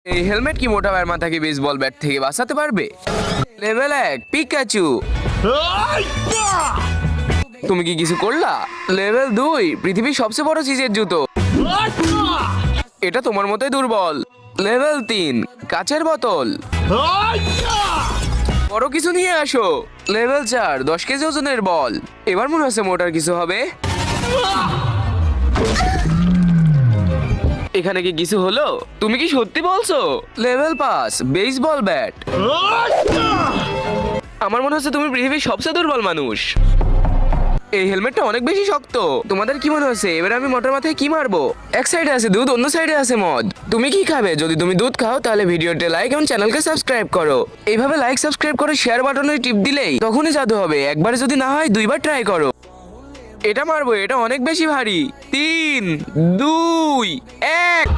এই হেলমেট কি মোটা ভাইয়ের মাথাকে বেসবল ব্যাট থেকে বাঁচাতে পারবে? Level 1 Pikachu. তুমি কি কিছু করলা? লেভেল 2 পৃথিবীর সবচেয়ে বড় চিজের জুতো। এটা তোমার মতোই দুর্বল। লেভেল 3 কাচের বোতল। বড় কিছু নিয়ে আসো। লেভেল 4 10 কেজি ওজনের বল। এবার মনে হচ্ছে মোটার কিছু হবে। এখানে কি কিছু হলো? তুমি কি সত্যি বলছো? Level 5 baseball bat. আমার মনে হচ্ছে তুমি পৃথিবীর সবচেয়ে দুর্বল মানুষ। এই হেলমেটটা অনেক বেশি শক্ত। তোমাদের কি মনে হচ্ছে এবার আমি মোটর মাথায় কি মারবো? এক সাইডে আছে দুধ, অন্য সাইডে আছে মদ। তুমি কি খাবে? যদি তুমি দুধ খাও তাহলে ভিডিওতে লাইক এবং চ্যানেলকে সাবস্ক্রাইব করো। এইভাবে লাইক সাবস্ক্রাইব করে শেয়ার বাটনে টিপ দিলেই তখনই জাদু হবে। একবার যদি না হয় দুইবার ট্রাই করো। এটা মারবো, এটা অনেক বেশি ভারী। 3 2 1